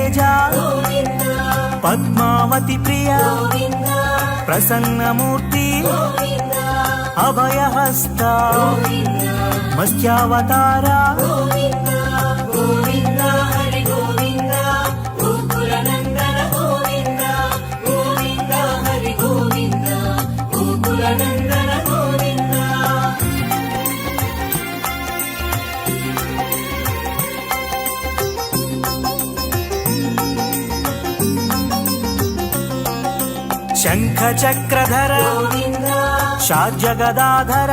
తేజ పద్మావతి ప్రియ ప్రసన్నమూర్తి అభయహస్త మత్స్యావతార శంఖ చక్రధర షాడ్జగదాధర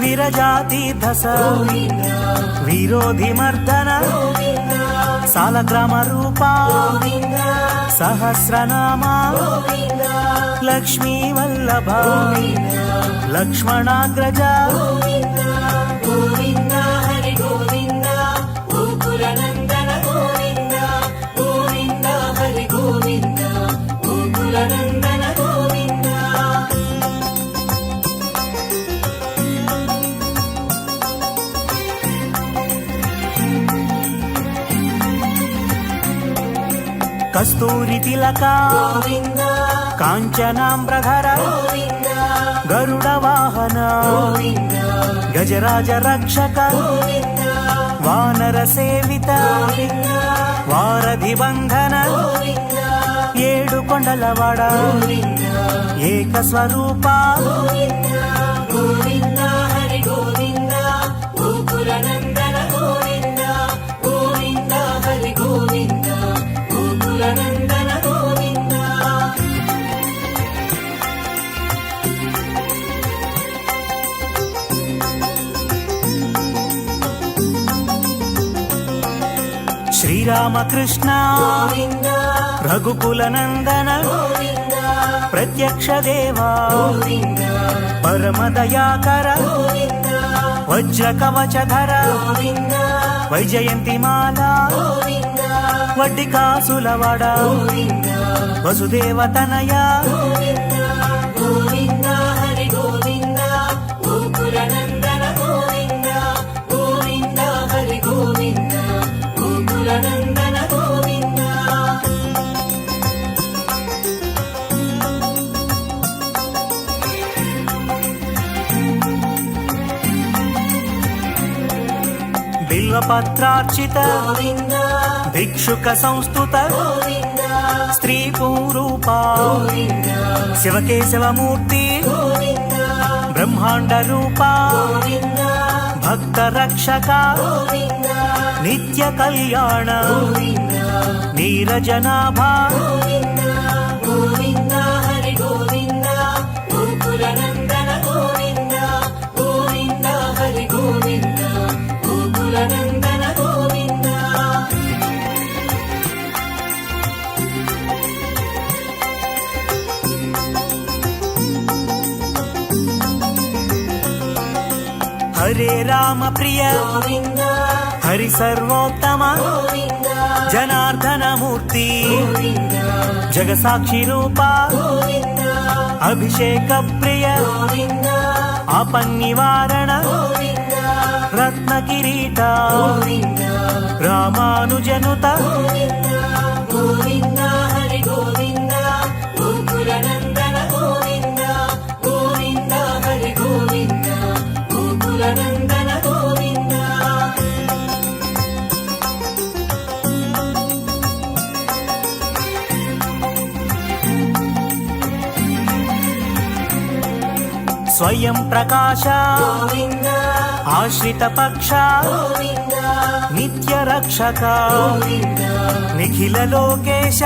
విరజాతీర్థస విరోధిమర్దన సాలగ్రామ రూపా సహస్రనామ లక్ష్మీ వల్లభ లక్ష్మణాగ్రజ కస్తూరి తిలక కాంచనాంబ్రధర గరుడ వాహన గజరాజ రక్షక వానర సేవిత వారధి బంధన ఏడు కొండలవాడ ఏక స్వరూప శ్రీరామకృష్ణ రఘుకుల నందన ప్రత్యక్ష దేవా పరమదయాకర వజ్ర కవచధర వైజయంతిమాల వడ్డికాసులవాడ వసుదేవతనయ బిల్వపత్రార్చిత భిక్షుక సంస్థుత స్త్రీ పూరూప శివకేశవమూర్తి బ్రహ్మాండ రూప భక్త రక్షక నిత్య కళ్యాణ నీరజనాభ హరే రామ ప్రియ హరి సర్వోత్తమ జనార్దన మూర్తి జగసాక్షి రూప అభిషేక ప్రియ ఆపన్నివారణ రత్న కిరీట రామానుజనుత స్వయం ప్రకాశ ఆశ్రిత పక్ష నిత్య రక్షక నిఖిల లోకేశ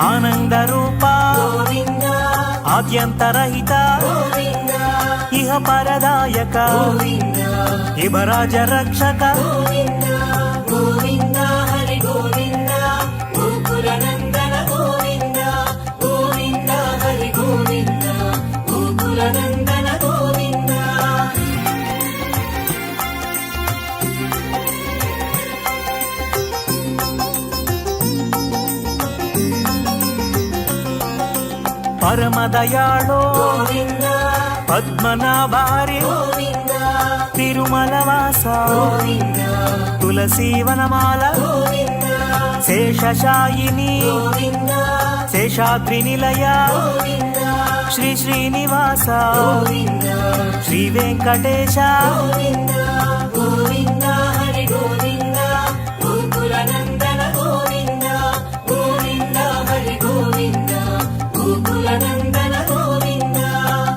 ఆనంద రూప ఆద్యంతరహిత ఇహ పరదాయక ఇవరాజ రక్షక పరమదయాళో పద్మనాభారి తిరుమల వాస తులసీవనమాల శేషశాయిని గోవింద శేషాద్రి నిలయ గోవింద శ్రీ శ్రీనివాస గోవింద శ్రీ వెంకటేశ గోవింద గోవింద హరి గోవింద గోకుల నందన గోవింద గోవింద హరి గోవింద గోకుల నందన గోవింద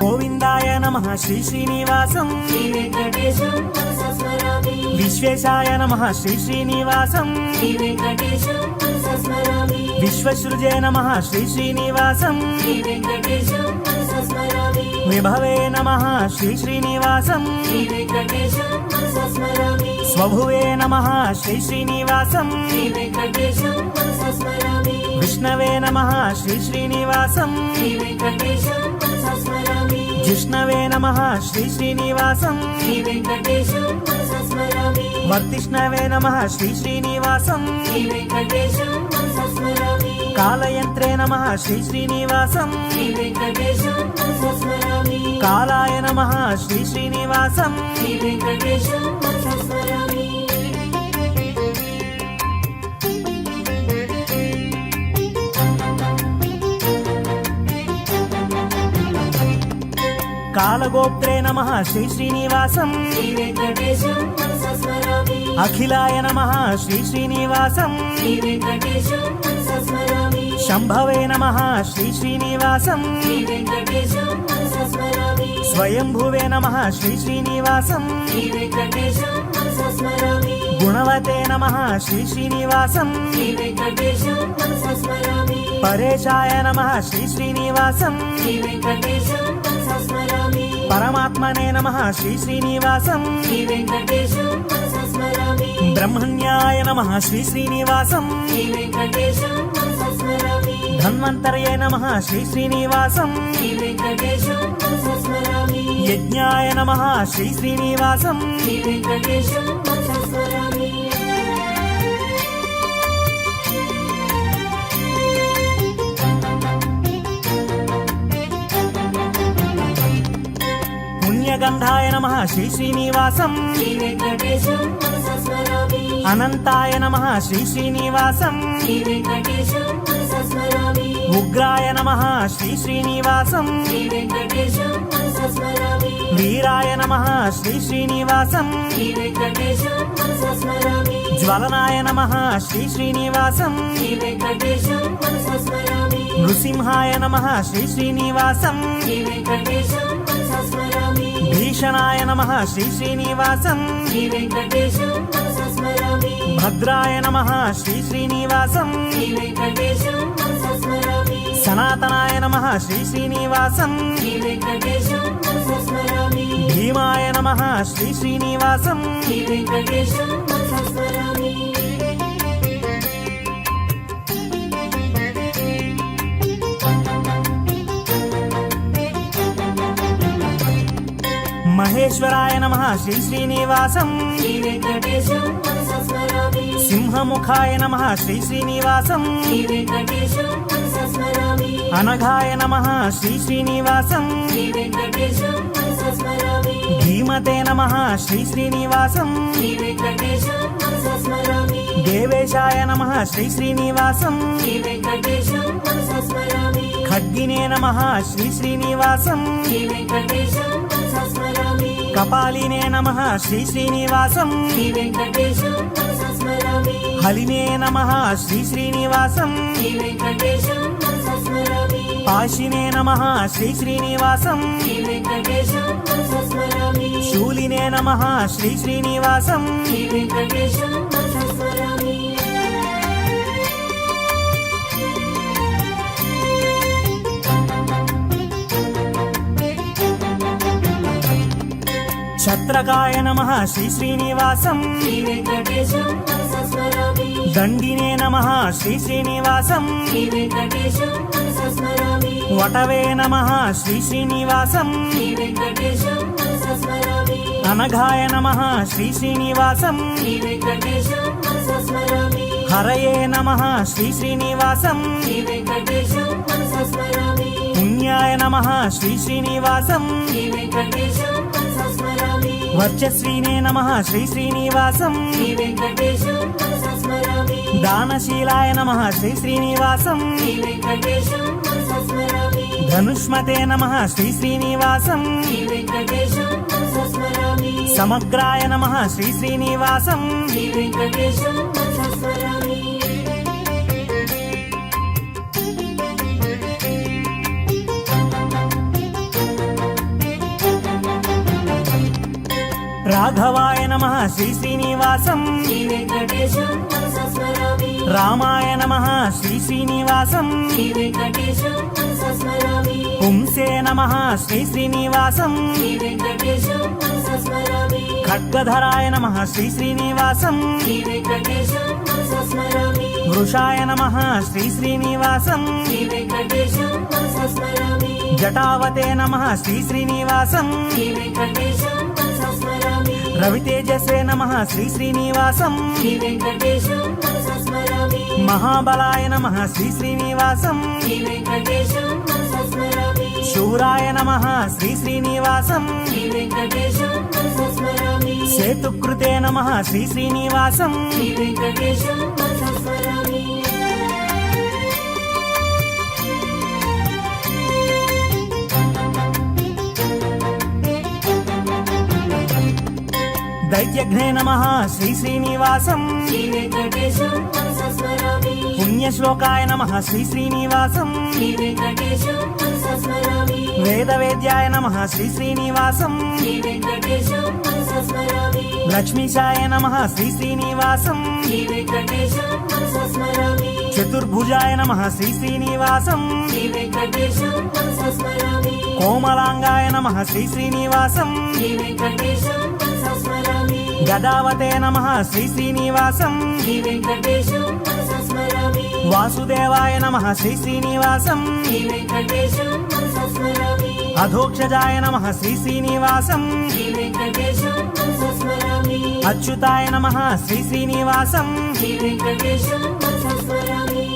గోవిందాయ నమః శ్రీ శ్రీనివాసం శ్రీ వెంకటేశం మనసా స్మరామి విశ్వేశాయ నమః శ్రీ శ్రీనివాసం శ్రీ వెంకటేశం మనసా స్మరామి విశ్వసృజే నమః శ్రీ శ్రీనివాసం శ్రీ వెంకటేశం మనసా స్మరామి విభవే నమః శ్రీ శ్రీనివాసం శ్రీ వెంకటేశం మనసా స్మరామి స్వభువే నమః శ్రీ శ్రీనివాసం శ్రీ వెంకటేశం మనసా స్మరామి విష్ణవే నమః శ్రీ శ్రీనివాసం శ్రీ వెంకటేశం మనసా స్మరామి జిష్ణవే నమః శ్రీ శ్రీనివాసం శ్రీ వెంకటేశం మనసా స్మరామి వర్తిష్ణవే నమః శ్రీ శ్రీనివాసం శ్రీ వెంకటేశం మనసా స్మరామి కాలయంత్రే నమః శ్రీ శ్రీనివాసం శ్రీ వెంకటేశం మనసా స్మరామి కాలాయ నమః శ్రీ శ్రీనివాసం శ్రీ వెంకటేశం మనసా స్మరామి కాలగోప్త్రే నమః శ్రీ శ్రీనివాసం శ్రీ వెంకటేశం మనసా స్మరామి అఖిలాయ నమః శ్రీ శ్రీనివాసం శ్రీ వెంకటేశం మనసా స్మరామి శంభవే నమః శ్రీ శ్రీనివాసం శ్రీ వెంకటేశం మనసా స్మరామి స్వయంభువే నమః శ్రీ శ్రీనివాసం శ్రీ వెంకటేశం మనసా స్మరామి గుణవతే నమః శ్రీ శ్రీనివాసం శ్రీ వెంకటేశం మనసా స్మరామి పరేశాయ నమః శ్రీ శ్రీనివాసం శ్రీ వెంకటేశం మనసా స్మరామి పరమాత్మనే నమః శ్రీ శ్రీనివాసం శ్రీ వెంకటేశం మనసా స్మరామి బ్రహ్మణ్యాయ నమః శ్రీ శ్రీనివాసం శ్రీ వెంకటేశం మనసా స్మరామి ధన్వంతరయే నమః శ్రీ శ్రీనివాసం శ్రీ వెంకటేశం మనసా స్మరామి యజ్ఞాయ నమః శ్రీ శ్రీనివాసం శ్రీ వెంకటేశం మనసా స్మరామి పుణ్యగంధాయ నమః శ్రీ శ్రీనివాసం శ్రీ వెంకటేశం మనసా స్మరామి అనంతాయ నమః శ్రీ శ్రీనివాసం శ్రీ వెంకటేశం మనసా స్మరామి ఉగ్రాయ నమః శ్రీ శ్రీనివాసం శ్రీ వెంకటేశం మనసా స్మరామి వీరాయ నమః శ్రీ శ్రీనివాసం శ్రీ వెంకటేశం మనసా స్మరామి జ్వలనాయ నమః శ్రీ శ్రీనివాసం శ్రీ వెంకటేశం మనసా స్మరామి నృసింహాయ నమః శ్రీ శ్రీనివాసం శ్రీ వెంకటేశం మనసా స్మరామి భీషణాయ నమః శ్రీ శ్రీనివాసం శ్రీ వెంకటేశం మనసా స్మరామి భద్రాయ నమః శ్రీ శ్రీనివాసం శ్రీ వెంకటేశం మనసా స్మరామి సనాతనాయ నమః శ్రీ శ్రీనివాసం శ్రీ వెంకటేశం మనసా స్మరామి భీమాయ నమః శ్రీ శ్రీనివాసం శ్రీ వెంకటేశం మనసా స్మరామి మహేశ్వరాయ నమః శ్రీ శ్రీనివాసం శ్రీ వెంకటేశం మనసా స్మరామి సింహముఖాయ నమః శ్రీ శ్రీనివాసం శ్రీ వెంకటేశం మనసా స్మరామి అనఘాయ నమః శ్రీ శ్రీనివాసం శ్రీ వెంకటేశం మనసా స్మరామి ధీమతే నమః శ్రీ శ్రీనివాసం శ్రీ వెంకటేశం మనసా స్మరామి దేవేశాయ నమః శ్రీ శ్రీనివాసం శ్రీ వెంకటేశం మనసా స్మరామి ఖడ్గినే నమః శ్రీ శ్రీనివాసం శ్రీ వెంకటేశం మనసా స్మరామి కపాలినే నమః శ్రీ శ్రీనివాసం శ్రీ వెంకటేశం మనసా స్మరామి హలినే నమః శ్రీ శ్రీనివాసం శ్రీ వెంకటేశం మనసా స్మరామి పాశినే నమః శ్రీ శ్రీనివాసం శ్రీ వెంకటేశం మనసా స్మరామి శూలినే నమః శ్రీ శ్రీనివాసం శ్రీ వెంకటేశం మనసా స్మరామి ఛత్రకాయ నమః శ్రీ శ్రీనివాసం శ్రీ వెంకటేశం మనసా స్మరామి దండినే నమః శ్రీ శ్రీనివాసం శ్రీ వెంకటేశం మనసా స్మరామి వటవే నమః శ్రీ శ్రీనివాసం శ్రీ వెంకటేశం మనసా స్మరామి అనఘాయ నమః శ్రీ శ్రీనివాసం శ్రీ వెంకటేశం మనసా స్మరామి హరయే నమః శ్రీ శ్రీనివాసం శ్రీ వెంకటేశం మనసా స్మరామి పుణ్యాయ నమః శ్రీ శ్రీనివాసం శ్రీ వెంకటేశం మనసా స్మరామి వర్చస్వీనే నమః శ్రీ శ్రీనివాసం శ్రీ వెంకటేశం మనసా స్మరామి దానశీలాయ నమః శ్రీ శ్రీనివాసం శ్రీ వెంకటేశం మనసా స్మరామి ధనుష్మతే నమః శ్రీ శ్రీనివాసం శ్రీ వెంకటేశం మనసా స్మరామి సమగ్రాయ నమః శ్రీ శ్రీనివాసం శ్రీ వెంకటేశం మనసా స్మరామి రాఘవాయ నమః శ్రీ శ్రీనివాసం శ్రీ వెంకటేశం మనసా స్మరామి రామాయ నమః శ్రీ శ్రీనివాసం శ్రీ వెంకటేశం మనసా స్మరామి పుంసే నమః శ్రీ శ్రీనివాసం శ్రీ వెంకటేశం మనసా స్మరామి ఖడ్గధరాయ నమః శ్రీ శ్రీనివాసం శ్రీ వెంకటేశం మనసా స్మరామి వృషాయ నమః శ్రీ శ్రీనివాసం శ్రీ వెంకటేశం మనసా స్మరామి జటావతే నమః శ్రీ శ్రీనివాసం శ్రీ వెంకటేశం మనసా స్మరామి రవితేజసే నమః శ్రీ శ్రీనివాసం శ్రీ వెంకటేశం మనసా స్మరామి మహాబలాయ నమః శ్రీ శ్రీనివాసం శ్రీ వెంకటేశం మనసా స్మరామి శూరాయ నమః శ్రీ శ్రీనివాసం శ్రీ వెంకటేశం మనసా స్మరామి సేతుకృతే నమః శ్రీ శ్రీనివాసం శ్రీ వెంకటేశం మనసా స్మరామి దైత్యఘ్నే నమః శ్రీ శ్రీనివాసం శ్రీ వెంకటేశం మనసా స్మరామి పుణ్యశ్లోకాయ నమః శ్రీ శ్రీనివాసం శ్రీ వెంకటేశం మనసా స్మరామి వేదవేద్యాయ నమః శ్రీ శ్రీనివాసం శ్రీ వెంకటేశం మనసా స్మరామి లక్ష్మీశాయ నమః శ్రీ శ్రీనివాసం శ్రీ వెంకటేశం మనసా స్మరామి చతుర్భుజాయ నమః శ్రీ శ్రీనివాసం శ్రీ వెంకటేశం మనసా స్మరామి కోమలాంగాయ నమః శ్రీ శ్రీనివాసం శ్రీ వెంకటేశం మనసా స్మరామి గదావతే నమః శ్రీ శ్రీనివాసం శ్రీ వెంకటేశం మనసా స్మరామి వాసుదేవాయ నమః శ్రీ శ్రీనివాసం శ్రీ వెంకటేశం మనసా స్మరామి అధోక్షజాయ నమః శ్రీ శ్రీనివాసం శ్రీ వెంకటేశం మనసా స్మరామి అచ్యుతాయ నమః శ్రీ శ్రీనివాసం శ్రీ వెంకటేశం మనసా స్మరామి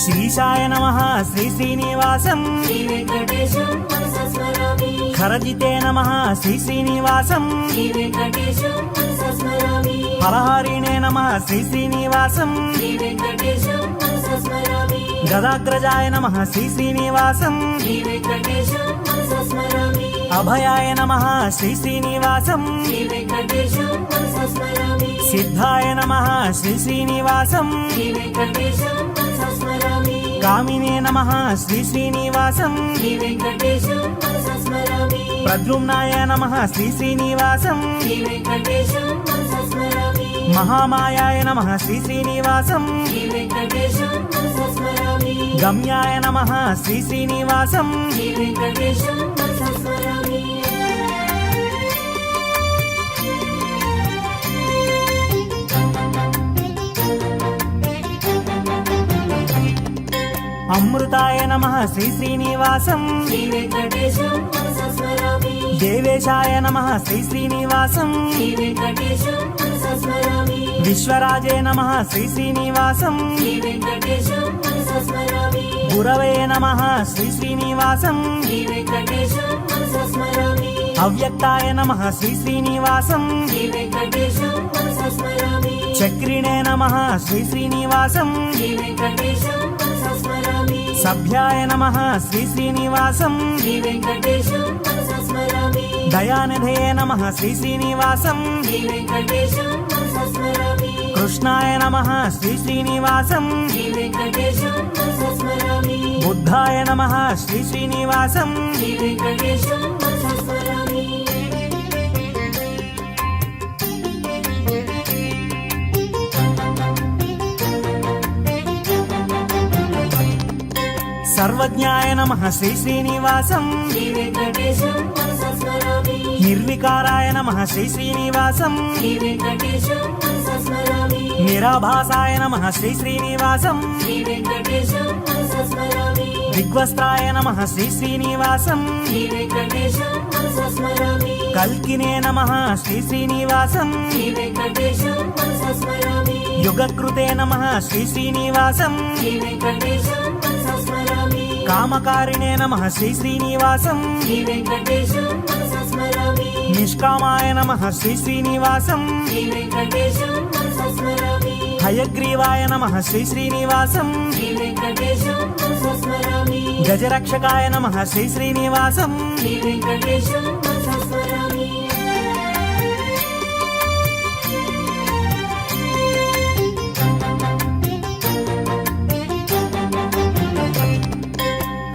శ్రీశాయ నమః శ్రీ శ్రీనివాసం శ్రీ వెంకటేశం మనసా స్మరామి ఖరజితే నమః శ్రీ శ్రీనివాసం శ్రీ వెంకటేశం మనసా స్మరామి ఫలహారిణే నమః శ్రీ శ్రీనివాసం శ్రీ వెంకటేశం మనసా స్మరామి గదాగ్రజాయ నమః శ్రీ శ్రీనివాసం శ్రీ వెంకటేశం మనసా స్మరామి అభయాయ నమః శ్రీ శ్రీనివాసం శ్రీ వెంకటేశం మనసా స్మరామి సిద్ధాయ నమః శ్రీ శ్రీనివాసం శ్రీ వెంకటేశం మనసా స్మరామి కామినే నమః శ్రీ శ్రీనివాసం శ్రీ వెంకటేశం మనసా స్మరామి ప్రద్యుమ్నాయ నమః శ్రీ శ్రీనివాసం శ్రీ వెంకటేశం మనసా స్మరామి మహామాయాయ నమః శ్రీ శ్రీనివాసం శ్రీ వెంకటేశం మనసా స్మరామి గమ్యాయ నమః శ్రీ శ్రీనివాసం శ్రీ వెంకటేశం మనసా స్మరామి అమృతాయ నమః శ్రీ శ్రీనివాసం శ్రీ వెంకటేశం మనసా స్మరామి దేవేశాయ నమః శ్రీ శ్రీనివాసం శ్రీ వెంకటేశం మనసా స్మరామి విశ్వరాజే నమః శ్రీ శ్రీనివాసం శ్రీ వెంకటేశం మనసా స్మరామి గురవే నమః శ్రీ శ్రీనివాసం శ్రీ వెంకటేశం మనసా స్మరామి అవ్యక్తాయ నమః శ్రీ శ్రీనివాసం శ్రీ వెంకటేశం మనసా స్మరామి చక్రిణే నమః శ్రీ శ్రీనివాసం శ్రీ వెంకటేశం మనసా స్మరామి సభ్యాయ నమః శ్రీ శ్రీనివాసం శ్రీ వెంకటేశం మనసా స్మరామి దయానిధే నమః శ్రీ శ్రీనివాసం శ్రీ వెంకటేశం మనసా స్మరామి కృష్ణాయ నమః శ్రీ శ్రీనివాసం శ్రీ వెంకటేశం మనసా స్మరామి బుద్ధాయ నమః శ్రీ శ్రీనివాసం శ్రీ వెంకటేశం మనసా స్మరామి సర్వజ్ఞాయ నమః శ్రీ శ్రీనివాసం శ్రీ వెంకటేశం మనసా స్మరామి నిర్వికారాయ నమః శ్రీ శ్రీనివాసం శ్రీ వెంకటేశం మనసా స్మరామి నిరాభాసాయ నమః శ్రీ శ్రీనివాసం శ్రీ వెంకటేశం మనసా స్మరామి దిగ్వస్త్రాయ నమః శ్రీ శ్రీనివాసం శ్రీ వెంకటేశం మనసా స్మరామి కల్కినే నమః శ్రీ శ్రీనివాసం శ్రీ వెంకటేశం మనసా స్మరామి యుగకృతే నమః శ్రీ శ్రీనివాసం శ్రీ వెంకటేశం మనసా స్మరామి కామకారిణే నమః శ్రీ శ్రీనివాసం శ్రీ వెంకటేశం మనసా స్మరామి నిష్కామాయ నమః శ్రీ శ్రీనివాసం శ్రీ వెంకటేశం మనసా స్మరామి హయగ్రీవాయ నమః శ్రీ శ్రీనివాసం శ్రీ వెంకటేశం మనసా స్మరామి గజరక్షకాయ నమః శ్రీ శ్రీనివాసం శ్రీ వెంకటేశం మనసా స్మరామి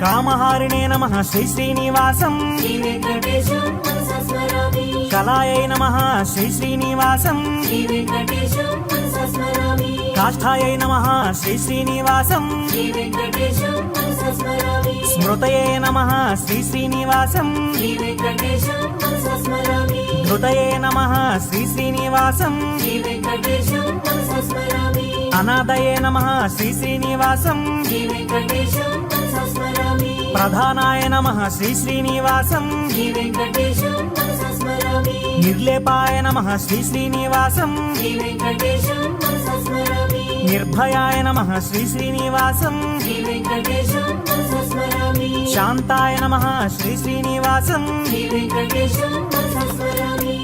కామహారిణే నమః శ్రీ శ్రీనివాసం శ్రీ వెంకటేశం మనసా స్మరామి కళాయై నమః శ్రీ శ్రీనివాసం శ్రీ వెంకటేశం మనసా స్మరామి కాష్ఠాయై నమః శ్రీ శ్రీనివాసం శ్రీ వెంకటేశం మనసా స్మరామి స్మృతయే నమః శ్రీ శ్రీనివాసం శ్రీ వెంకటేశం మనసా స్మరామి హృదయే నమః శ్రీ శ్రీనివాసం శ్రీ వెంకటేశం మనసా స్మరామి అనాదయే నమః శ్రీ శ్రీనివాసం శ్రీ వెంకటేశం మనసా స్మరామి ప్రధానాయ నమః శ్రీ శ్రీనివాసం శ్రీ వెంకటేశం మనసా స్మరామి నిర్లేపాయ నమః శ్రీ శ్రీనివాసం శ్రీ వెంకటేశం మనసా స్మరామి నిర్భయాయ నమః శ్రీ శ్రీనివాసం శ్రీ వెంకటేశం మనసా స్మరామి శాంతాయ నమః శ్రీ శ్రీనివాసం శ్రీ వెంకటేశం మనసా స్మరామి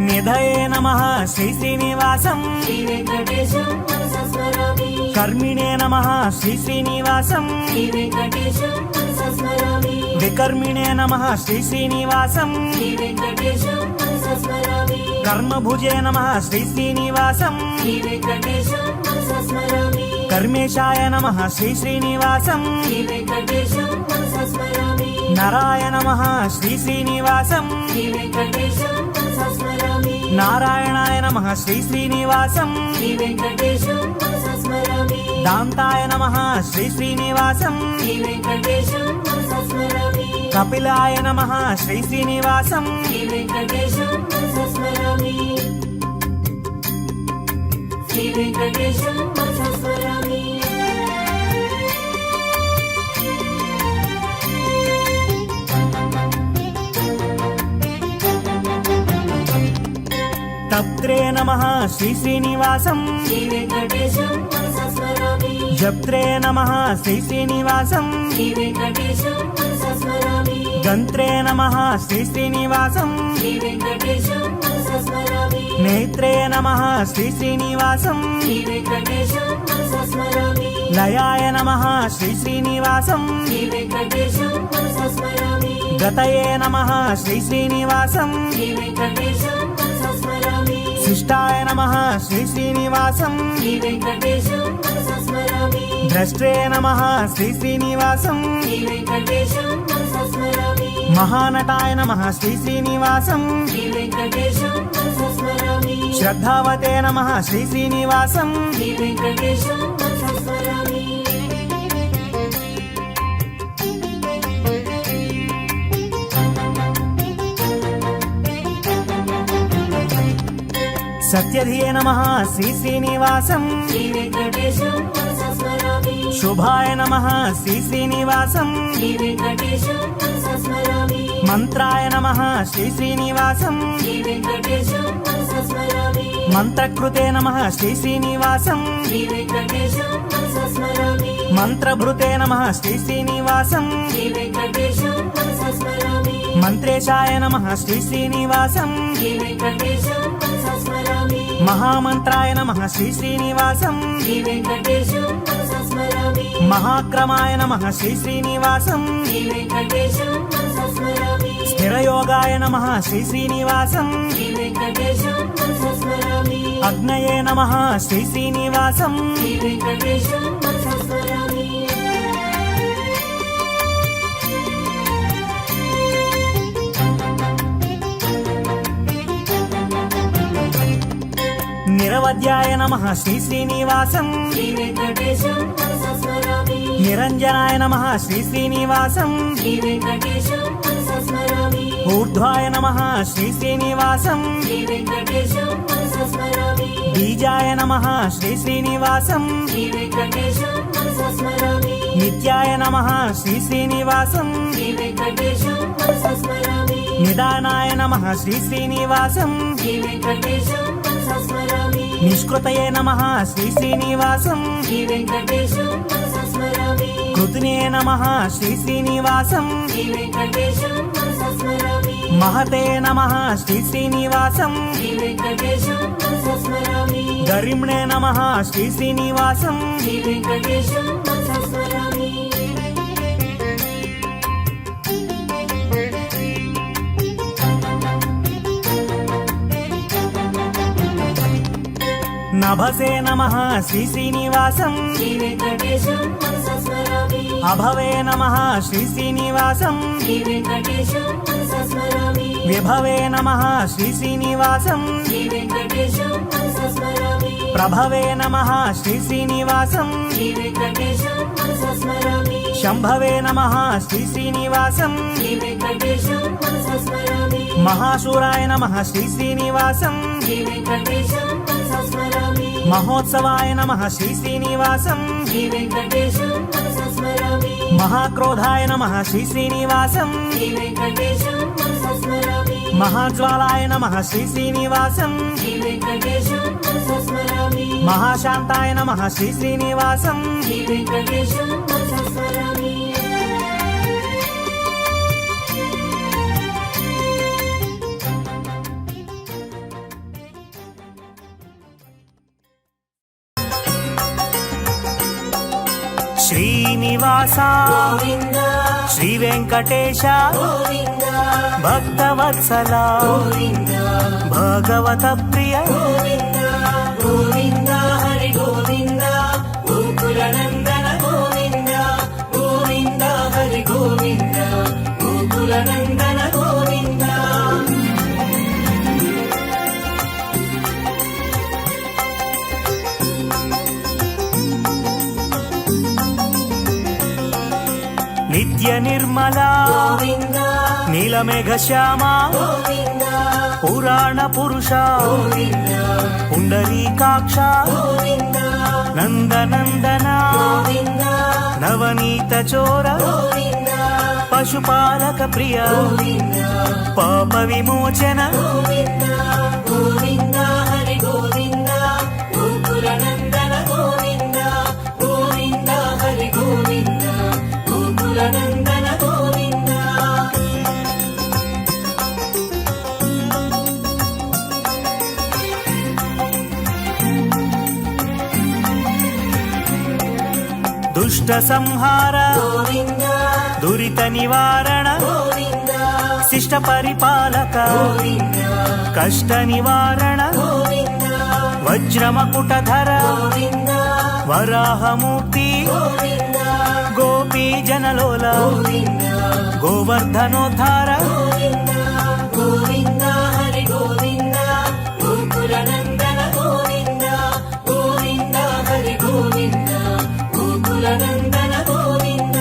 నిధయే నమః శ్రీ శ్రీనివాసం శ్రీ వెంకటేశం మనసా స్మరామి కర్మిణే నమః శ్రీ శ్రీనివాసం శ్రీ వెంకటేశం మనసా స్మరామి వికర్మిణే నమః శ్రీ శ్రీనివాసం శ్రీ వెంకటేశం మనసా స్మరామి కర్మభుజే నమః శ్రీ శ్రీనివాసం శ్రీ వెంకటేశం మనసా స్మరామి కర్మేశాయ నమః శ్రీ శ్రీనివాసం శ్రీ వెంకటేశం మనసా స్మరామి నరాయ నమః శ్రీ శ్రీనివాసం శ్రీ వెంకటేశం మనసా స్మరామి నారాయణాయ నమః శ్రీ శ్రీనివాసం శ్రీ వెంకటేశం మనసా స్మరామి దాంతాయ నమః శ్రీ శ్రీనివాసం శ్రీ వెంకటేశం మనసా స్మరామి కపిలాయ నమః శ్రీ శ్రీనివాసం శ్రీ వెంకటేశం మనసా స్మరామి శ్రీ వెంకటేశం మనసా స్మరామి తత్రే నమః శ్రీ శ్రీనివాసం శ్రీ వెంకటేశం మనసా స్మరామి జప్త్రే నమః శ్రీ శ్రీనివాసం శ్రీ వెంకటేశం మనసా స్మరామి గంత్రే నమః శ్రీ శ్రీనివాసం శ్రీ వెంకటేశం మనసా స్మరామి నేత్రే నమః శ్రీ శ్రీనివాసం శ్రీ వెంకటేశం మనసా స్మరామి లయాయ నమః శ్రీ శ్రీనివాసం శ్రీ వెంకటేశం మనసా స్మరామి గతయే నమః శ్రీ శ్రీనివాసం శ్రీ వెంకటేశం మనసా స్మరామి శిష్టాయ నమః శ్రీ శ్రీనివాసం శ్రీ వెంకటేశం మనసా స్మరామి ద్రష్ట్రే నమః శ్రీ శ్రీనివాసం శ్రీ వెంకటేశం మనసా స్మరామి మహానటాయ నమః శ్రీ శ్రీనివాసం శ్రీ వెంకటేశం మనసా స్మరామి శ్రద్ధావతే నమః శ్రీ శ్రీనివాసం శ్రీ వెంకటేశం మనసా స్మరామి సత్యధియే నమః శ్రీ శ్రీనివాసం శ్రీ వెంకటేశం మనసా స్మరామి శుభాయ నమః శ్రీ శ్రీనివాసం శ్రీ వెంకటేశం మనసా స్మరామి మంత్రాయ నమః శ్రీ శ్రీనివాసం శ్రీ వెంకటేశం మనసా స్మరామి మంత్రకృతే నమః శ్రీ శ్రీనివాసం శ్రీ వెంకటేశం మనసా స్మరామి మంత్రభృతే నమః శ్రీ శ్రీనివాసం శ్రీ వెంకటేశం మనసా స్మరామి మంత్రేశాయ నమః శ్రీ శ్రీనివాసం శ్రీ వెంకటేశం మనసా స్మరామి మహామంత్రాయ నమః శ్రీ శ్రీనివాసం శ్రీ వెంకటేశం మనసా స్మరామి మహాక్రమాయ నమః శ్రీ శ్రీనివాసం శ్రీ వెంకటేశం మనసా స్మరామి స్థిరయోగాయ నమః శ్రీ శ్రీనివాసం శ్రీ వెంకటేశం మనసా స్మరామి అగ్నయే నమః శ్రీ శ్రీనివాసం శ్రీ వెంకటేశం మనసా స్మరామి నిరవధ్యాయ నమః శ్రీ శ్రీనివాసం శ్రీ వెంకటేశం మనసా స్మరామి నిరంజనాయ నమః శ్రీ శ్రీనివాసం శ్రీ వెంకటేశం మనసా స్మరామి ఊర్ధ్వాయ నమః శ్రీ శ్రీనివాసం శ్రీ వెంకటేశం మనసా స్మరామి బీజాయ నమః శ్రీ శ్రీనివాసం శ్రీ వెంకటేశం మనసా స్మరామి నిత్యాయ నమః శ్రీ శ్రీనివాసం శ్రీ వెంకటేశం మనసా స్మరామి నిదానాయ నమః శ్రీ శ్రీనివాసం శ్రీ వెంకటేశం మనసా స్మరామి నిష్కృతయే నమః శ్రీ శ్రీనివాసం శ్రీ వెంకటేశం మనసా స్మరామి కృతినే నమః శ్రీ శ్రీనివాసం శ్రీ వెంకటేశం మనసా స్మరామి మహతే నమః శ్రీ శ్రీనివాసం శ్రీ వెంకటేశం మనసా స్మరామి గరిమ్ణే నమః శ్రీ శ్రీనివాసం శ్రీ వెంకటేశం మనసా స్మరామి నభసే నమః శ్రీ శ్రీనివాసం శ్రీ వెంకటేశం మనసా స్మరామి అభవే నమః శ్రీ శ్రీనివాసం శ్రీ వెంకటేశం మనసా స్మరామి విభవే నమః శ్రీ శ్రీనివాసం శ్రీ వెంకటేశం మనసా స్మరామి ప్రభవే నమః శ్రీ శ్రీనివాసం శ్రీ వెంకటేశం మనసా స్మరామి శంభవే నమః శ్రీ శ్రీనివాసం శ్రీ వెంకటేశం మనసా స్మరామి మహాశూరాయ నమః శ్రీ శ్రీనివాసం శ్రీ వెంకటేశం మనసా స్మరామి మహోత్సవాయ నమః శ్రీ శ్రీనివాసం శ్రీ వెంకటేశం మనసా స్మరామి మహాక్రోధాయ నమః శ్రీ శ్రీనివాసం శ్రీ వెంకటేశం మనసా స్మరామి మహాజ్వాలాయ నమః శ్రీ శ్రీనివాసం శ్రీ వెంకటేశం మనసా స్మరామి మహాశాంతాయ నమః శ్రీ శ్రీనివాసం శ్రీ వెంకటేశం మనసా స్మరామి శ్రీనివాస గోవింద శ్రీ వెంకటేశ గోవింద భక్తవత్సల గోవింద భగవత ప్రియ గోవింద గోవింద హరి గోవింద గోకుల నందన గోవింద గోవింద హరి గోవింద గోకుల నందన గోవింద నిత్య నిర్మల గోవింద నీలమేఘ శ్యామ గోవింద పురాణ పురుష గోవింద పుండరీకాక్ష గోవింద నందనందన గోవింద నవనీత చోర గోవింద పశుపాలక ప్రియ గోవింద పాప విమోచన గోవింద గోవింద హరి గోవింద గోకుల నందన గోవింద గోవింద హరి గోవింద గోకుల నందన గోవింద దుష్ట సంహార గోవింద దురిత నివారణ గోవింద శిష్ట పరిపాలక గోవింద కష్ట నివారణ గోవింద వజ్రమకుటధర గోవింద వరాహమూర్తి గోవింద గోపీ జనలోల గోవింద గోవర్ధనోద్ధార గోవింద గోవింద హరి గోవింద గోకుల నందన గోవింద గోవింద హరి గోవింద గోకుల నందన గోవింద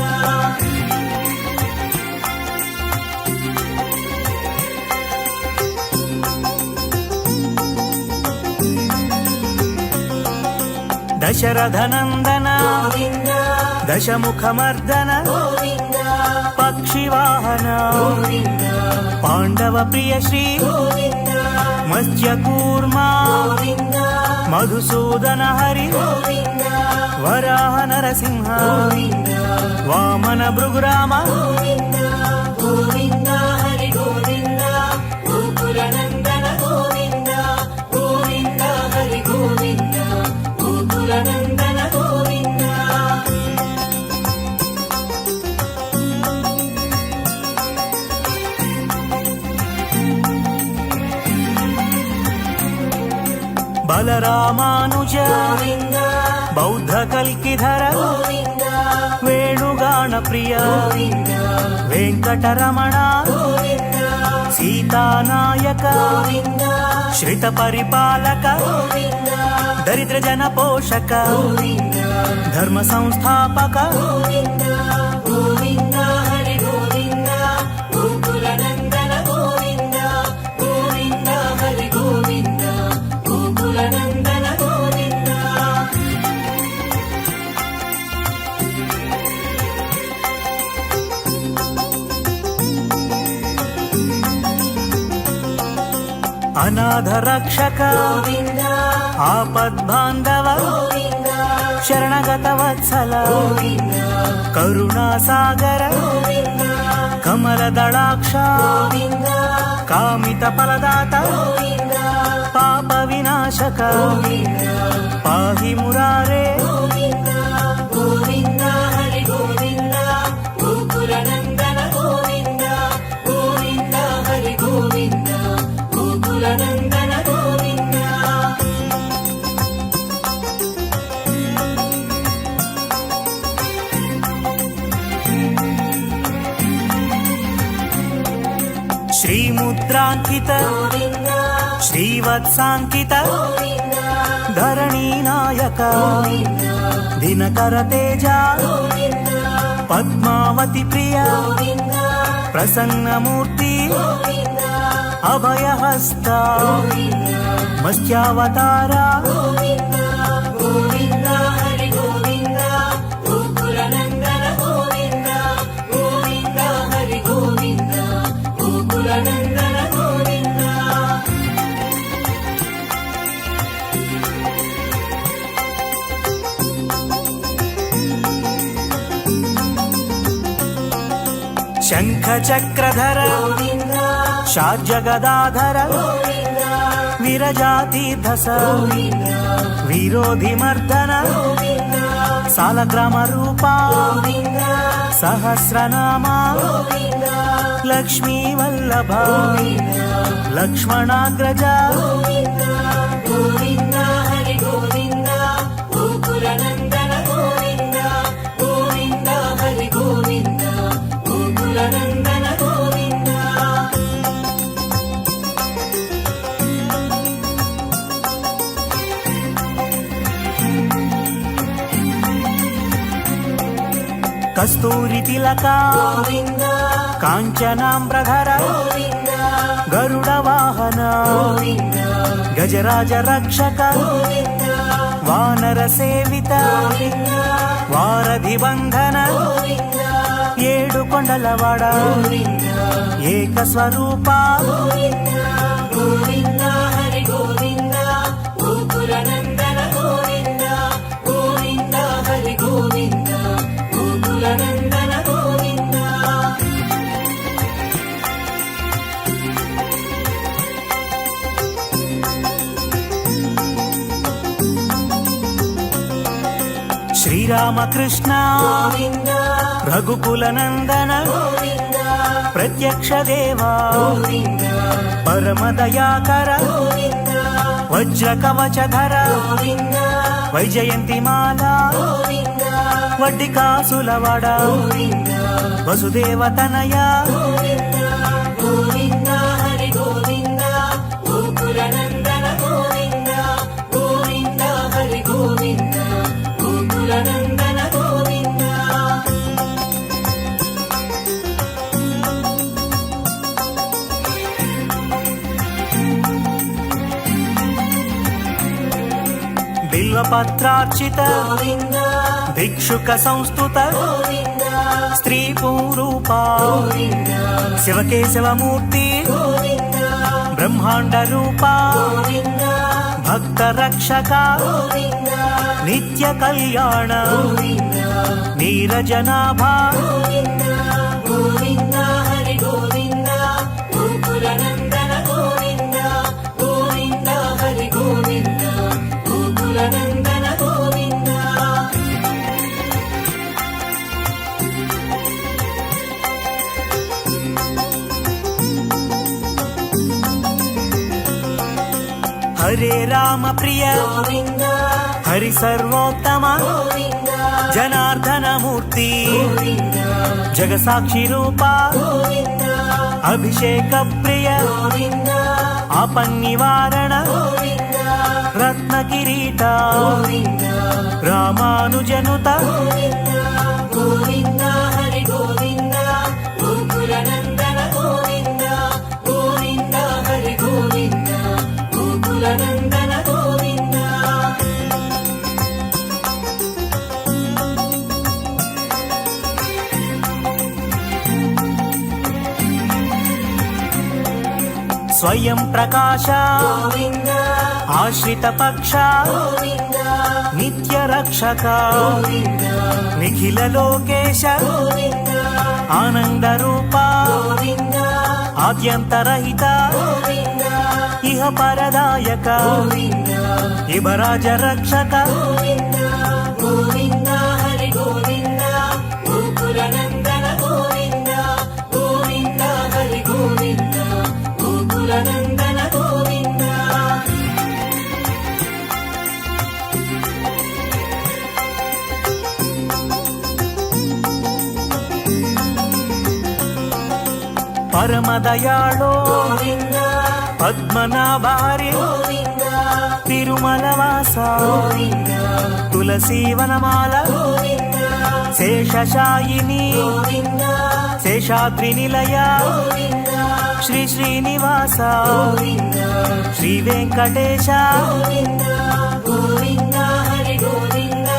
దశరథనందన గోవింద దశముఖమర్దన గోవింద పక్షివాహన గోవింద పాండవ ప్రియ శ్రీ గోవింద మత్స్యకూర్మ గోవింద మధుసూదన హరి గోవింద వరాహ నరసింహ గోవింద వామన భృగురామ గోవింద గోవింద హరి గోవింద గోకుల నందన గోవింద గోవింద హరి గోవింద గోకుల నందన గోవింద బలరామానుజ గోవింద బౌద్ధ కల్కిధర గోవింద వేణుగాన ప్రియ గోవింద వెంకటరమణ గోవింద సీతానాయక గోవింద శ్రిత పరిపాలక గోవింద దరిద్ర జన పోషక గోవింద ధర్మ సంస్థాపక గోవింద గోవింద హరి గోవింద గోకుల నందన గోవింద గోవింద హరి గోవింద గోకుల నందన ಅನಾಥ ರಕ್ಷಕ ಗೋವಿಂದ ಆಪದ್ಬಾಂಧವ ಗೋವಿಂದ ಶರಣಗತ ವತ್ಸಲ ಗೋವಿಂದ ಕರುಣಾಸಾಗರ ಗೋವಿಂದ ಕಮಲದಳಾಕ್ಷ ಗೋವಿಂದ ಕಾಮಿತ ಫಲದಾತ ಗೋವಿಂದ ಪಾಪ ವಿನಾಶಕ ಗೋವಿಂದ ಪಾಹಿ ಮುರಾರೇ ಗೋವಿಂದ ಗೋವಿಂದ ಹರಿ ಗೋವಿಂದ ಗೋಕುಲ ನಂದನ ಗೋವಿಂದ ಗೋವಿಂದ ಹರಿ ಗೋವಿಂದ ಗೋಕುಲ ನಂದನ ಗೋವಿಂದ ಶ್ರೀಮುದ್ರಾಂಕಿತ ಗೋವಿಂದ ಶ್ರೀವತ್ಸಾಂಕಿತ ಗೋವಿಂದ ಧರಣಿ ನಾಯಕ ಗೋವಿಂದ ದಿನಕರ ತೇಜ ಗೋವಿಂದ ಪದ್ಮಾವತಿ ಪ್ರಿಯ ಗೋವಿಂದ ಪ್ರಸನ್ನ ಮೂರ್ತಿ ಗೋವಿಂದ ಅಭಯ ಹಸ್ತ ಗೋವಿಂದ ಮತ್ಸ್ಯಾವತಾರ ಗೋವಿಂದ ಗೋವಿಂದ ಹರಿ ಗೋವಿಂದ ಗೋಕುಲ ನಂದನ ಗೋವಿಂದ ಗೋವಿಂದ ಹರಿ ಗೋವಿಂದ ಗೋಕುಲ ನಂದನ ಗೋವಿಂದ ಶಂಖ ಚಕ್ರಧರ ಗೋವಿಂದ ಶಾರ್ಜಗದಾಧರ ಗೋವಿಂದ ವಿರಜಾತೀರ್ಧಸ ಗೋವಿಂದ ವಿರೋಧಿ ಮರ್ದನ ಗೋವಿಂದ ಸಾಲಗ್ರಾಮ ರೂಪ ಗೋವಿಂದ ಸಹಸ್ರನಾಮ ಗೋವಿಂದ ಲಕ್ಷ್ಮೀ ವಲ್ಲಭ ಗೋವಿಂದ ಲಕ್ಷ್ಮಣಾಗ್ರಜ ಗೋವಿಂದ ಗೋವಿಂದ ಹರಿ ಗೋವಿಂದ ಗೋಕುಲ ನಂದನ ಗೋವಿಂದ ಗೋವಿಂದ ಹರಿ ಗೋವಿಂದ ಗೋಕುಲ ನಂದನ ಗೋವಿಂದ ಕಸ್ತೂರಿ ತಿಲಕ ಗೋವಿಂದ ಕಾಂಚನಾಂಬ್ರಧರ ಗೋವಿಂದ ಗರುಡ ವಾಹನ ಗೋವಿಂದ ಗಜರಾಜ ರಕ್ಷಕ ಗೋವಿಂದ ವಾನರ ಸೇವಿತ ಗೋವಿಂದ ವಾರಧಿ ಬಂಧನ ಗೋವಿಂದ ಏಳು ಕೊಂಡಲವಾಡ ಗೋವಿಂದ ಏಕ ಸ್ವರೂಪ ಗೋವಿಂದ ಗೋವಿಂದ ಹರಿ ಗೋವಿಂದ ಗೋಕುಲ ನಂದನ ಗೋವಿಂದ ಗೋವಿಂದ ಹರಿ ಗೋವಿಂದ ಗೋಕುಲ ನಂದನ ಗೋವಿಂದ ಶ್ರೀರಾಮಕೃಷ್ಣ ಗೋವಿಂದ ರಘುಕುಲ ನಂದನ ಗೋವಿಂದ ಪ್ರತ್ಯಕ್ಷ ದೇವ ಗೋವಿಂದ ಪರಮ ದಯಾಕರ ಗೋವಿಂದ ವಜ್ರ ಕವಚಧರ ಗೋವಿಂದ ವೈಜಯಂತಿ ಮಾಲಾ ಗೋವಿಂದ ವಡ್ಡಿಕಾಸುಲವಾಡ ಗೋವಿಂದ ವಸುದೇವ ತನಯ ಗೋವಿಂದ ಗೋವಿಂದ ಹರಿ ಗೋವಿಂದ ಗೋಕುಲ ನಂದನ ಗೋವಿಂದ ಗೋವಿಂದ ಹರಿ ಗೋವಿಂದ ಗೋಕುಲ ನಂದನ ಗೋವಿಂದ ಬಿಲ್ವಪತ್ರಾರ್ಚಿತ ಗೋವಿಂದ ಭಿಕ್ಷುಕ ಸಂಸ್ತುತ ಗೋವಿಂದ ಸ್ತ್ರೀ ಪೂರೂಪ ಗೋವಿಂದ ಶಿವಕೇಶವ ಮೂರ್ತಿ ಗೋವಿಂದ ಬ್ರಹ್ಮಾಂಡ ರೂಪ ಗೋವಿಂದ ಭಕ್ತ ರಕ್ಷಕ ಗೋವಿಂದ ನಿತ್ಯ ಕಲ್ಯಾಣ ಗೋವಿಂದ ನೀರಜನಾಭ ಗೋವಿಂದ ಗೋವಿಂದ ಹರಿ ಗೋವಿಂದ ಗೋಕುಲ ನಂದನ ಗೋವಿಂದ ಗೋವಿಂದ ಹರಿ ಗೋವಿಂದ ಗೋಕುಲ ನಂದನ ಗೋವಿಂದ ಹರೇ ರಾಮ ಪ್ರಿಯ ಗೋವಿಂದ ಹರಿ ಸರ್ವೋತ್ತಮ ಗೋವಿಂದ ಜನಾರ್ದನ ಮೂರ್ತಿ ಗೋವಿಂದ ಜಗಸಾಕ್ಷಿ ರೂಪ ಗೋವಿಂದ ಅಭಿಷೇಕ ಪ್ರಿಯ ಗೋವಿಂದ ಆಪನ್ನಿವಾರಣ ಗೋವಿಂದ ರತ್ನ ಕಿರೀಟ ಗೋವಿಂದ ರಾಮಾನುಜನುತ ಗೋವಿಂದ ಗೋವಿಂದ ಹರಿ ಗೋವಿಂದ ಗೋಕುಲ ನಂದನ ಗೋವಿಂದ ಗೋವಿಂದ ಹರಿ ಗೋವಿಂದ ಗೋಕುಲ ನಂದನ ಗೋವಿಂದ స్వయం ప్రకాశ గోవింద ఆశ్రిత పక్ష గోవింద నిత్య రక్షక గోవింద నిఖిల లోకేశ గోవింద ఆనంద రూప గోవింద ఆద్యంతరహిత గోవింద ఇహ పరదాయక గోవింద ఇవరాజ రక్షక గోవింద గోవింద హరి గోవింద గోకుల నందన గోవింద గోవింద హరి గోవింద గోకుల నందన గోవింద పరమదయాళో గోవింద పద్మనాభారి గోవింద తిరుమల వాస గోవింద తులసీవనమాల గోవింద శేషశాయిని గోవింద శేషాద్రి నిలయ గోవింద శ్రీ శ్రీనివాస గోవింద శ్రీ వెంకటేశ గోవింద గోవింద హరి గోవింద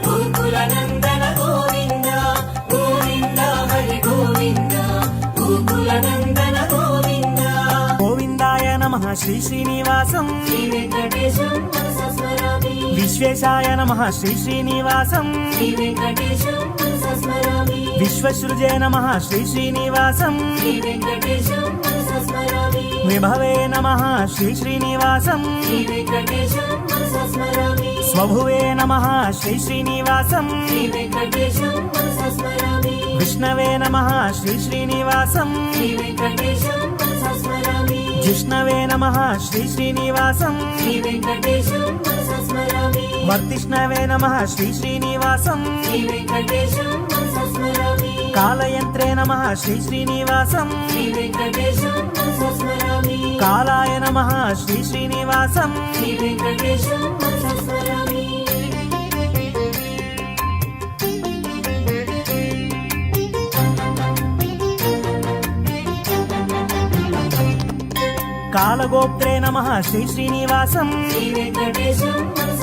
గోకుల నందన గోవింద గోవింద హరి గోవింద గోకుల నందన గోవింద గోవిందాయ నమః శ్రీ శ్రీనివాసం శ్రీ వెంకటేశం మనసా స్మరామి విశ్వేశాయ నమః శ్రీ శ్రీనివాసం శ్రీ వెంకటేశం మనసా స్మరామి విశ్వసృజే నమః శ్రీ శ్రీనివాసం శ్రీ వెంకటేశం మనసా స్మరామి విభవే నమః శ్రీ శ్రీనివాసం శ్రీ వెంకటేశం మనసా స్మరామి స్వభువే నమః శ్రీ శ్రీనివాసం శ్రీ వెంకటేశం మనసా స్మరామి విష్ణవే నమః శ్రీ శ్రీనివాసం శ్రీ వెంకటేశం మనసా స్మరామి జిష్ణవే నమః శ్రీ శ్రీనివాసం శ్రీ వెంకటేశం మనసా స్మరామి వర్తిష్ణవే నమః శ్రీ శ్రీనివాసం శ్రీ వెంకటేశం మనసా స్మరామి కాలయంత్రే నమః శ్రీ శ్రీనివాసం శ్రీ వెంకటేశం మనసా స్మరామి కాలాయ నమః శ్రీ శ్రీనివాసం శ్రీ వెంకటేశం మనసా స్మరామి కాలగోప్త్రే నమః శ్రీ శ్రీనివాసం శ్రీ వెంకటేశం